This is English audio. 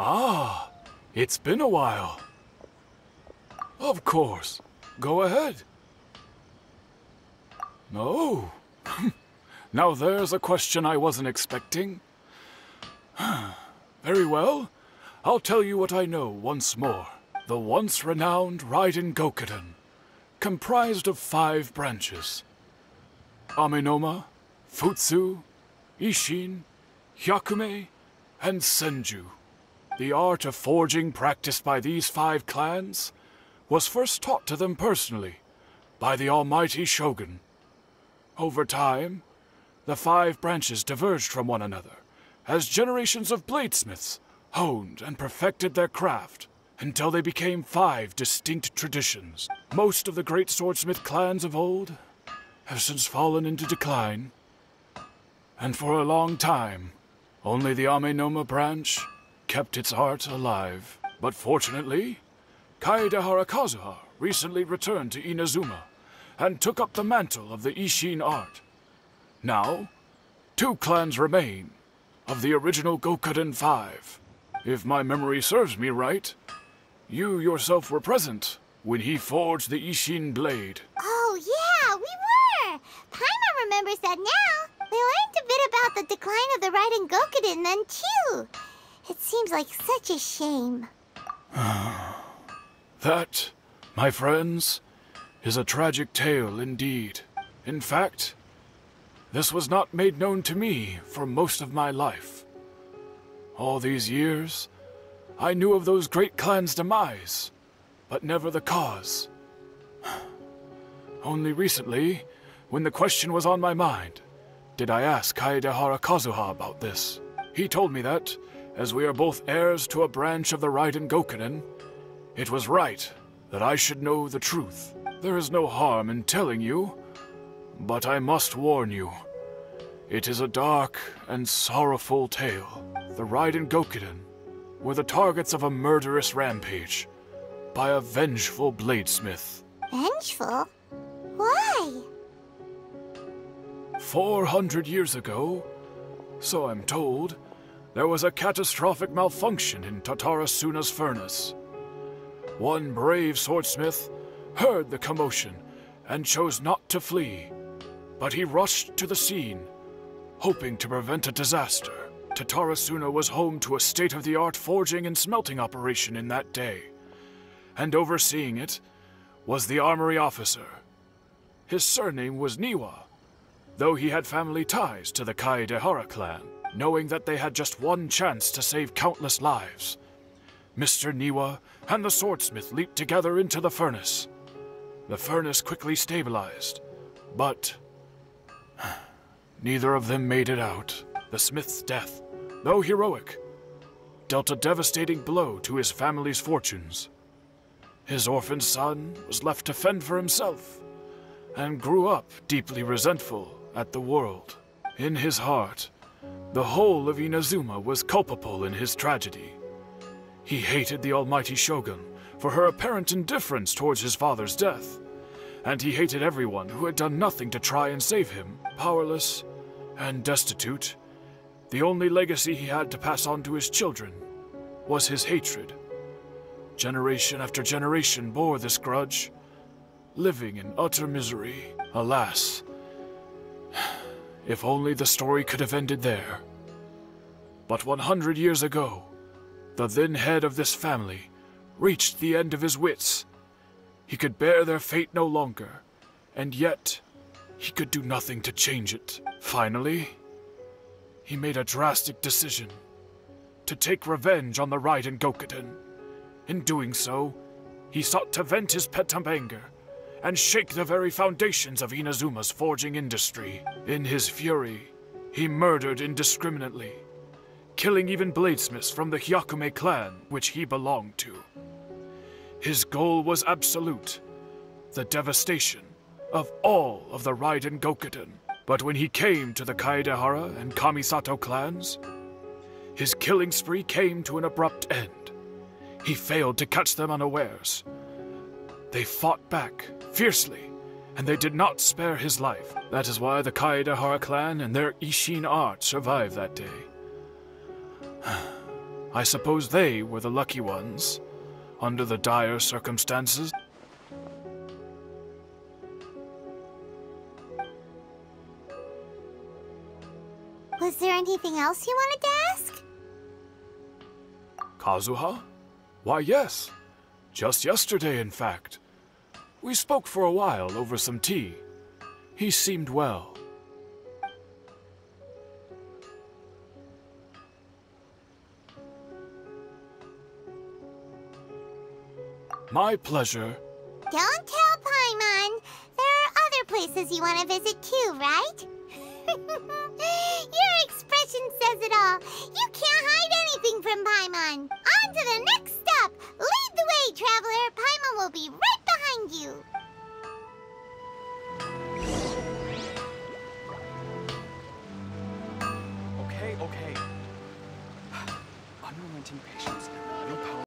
Ah, it's been a while. Of course. Go ahead. Oh, now there's a question I wasn't expecting. Very well. I'll tell you what I know once more. The once renowned Raiden Gokuden, comprised of 5 branches. Amenoma, Futsu, Isshin, Hyakume, and Senju. The art of forging practiced by these 5 clans was first taught to them personally by the almighty Shogun. Over time, the 5 branches diverged from one another as generations of bladesmiths honed and perfected their craft until they became 5 distinct traditions. Most of the great swordsmith clans of old have since fallen into decline, and for a long time, only the Amenoma branch kept its art alive. But fortunately, Kaedehara Kazuha recently returned to Inazuma and took up the mantle of the Isshin art. Now, 2 clans remain of the original Gokuden 5. If my memory serves me right, you yourself were present when he forged the Isshin blade. Oh yeah, we were! Paimon remembers that now. We learned a bit about the decline of the Raiden Gokuden then too. It seems like such a shame. That, my friends, is a tragic tale indeed. In fact, this was not made known to me for most of my life. All these years, I knew of those great clans' demise, but never the cause. Only recently, when the question was on my mind, did I ask Kaedehara Kazuha about this. He told me that, as we are both heirs to a branch of the Raiden Gokuden, it was right that I should know the truth. There is no harm in telling you, but I must warn you. It is a dark and sorrowful tale. The Raiden Gokuden were the targets of a murderous rampage by a vengeful bladesmith. Vengeful? Why? 400 years ago, so I'm told, there was a catastrophic malfunction in Tatarasuna's furnace. One brave swordsmith heard the commotion and chose not to flee, but he rushed to the scene, hoping to prevent a disaster. Tatarasuna was home to a state-of-the-art forging and smelting operation in that day, and overseeing it was the armory officer. His surname was Niwa, though he had family ties to the Kaedehara clan. Knowing that they had just one chance to save countless lives, Mr. Niwa and the swordsmith leaped together into the furnace. The furnace quickly stabilized, but neither of them made it out. The smith's death, though heroic, dealt a devastating blow to his family's fortunes. His orphaned son was left to fend for himself, and grew up deeply resentful at the world. In his heart, the whole of Inazuma was culpable in his tragedy. He hated the almighty Shogun for her apparent indifference towards his father's death, and he hated everyone who had done nothing to try and save him. Powerless and destitute, the only legacy he had to pass on to his children was his hatred. Generation after generation bore this grudge, living in utter misery. Alas, if only the story could have ended there. But 100 years ago, the then head of this family reached the end of his wits. He could bear their fate no longer, and yet he could do nothing to change it. Finally, he made a drastic decision to take revenge on the Raiden Gokuden. In doing so, he sought to vent his pent anger and shake the very foundations of Inazuma's forging industry. In his fury, he murdered indiscriminately, killing even bladesmiths from the Hyakume clan, which he belonged to. His goal was absolute, the devastation of all of the Raiden Gokuden. But when he came to the Kaedehara and Kamisato clans, his killing spree came to an abrupt end. He failed to catch them unawares. They fought back fiercely, and they did not spare his life. That is why the Kaedehara clan and their Isshin art survived that day. I suppose they were the lucky ones, under the dire circumstances. Was there anything else you wanted to ask? Kazuha? Why, yes. Just yesterday, in fact. We spoke for a while over some tea. He seemed well. My pleasure. Don't tell Paimon. There are other places you want to visit too, right? Your expression says it all. You can't hide anything from Paimon. On to the next stop. Lead the way, traveler. Paimon will be right behind you. Okay. Unrelenting patience.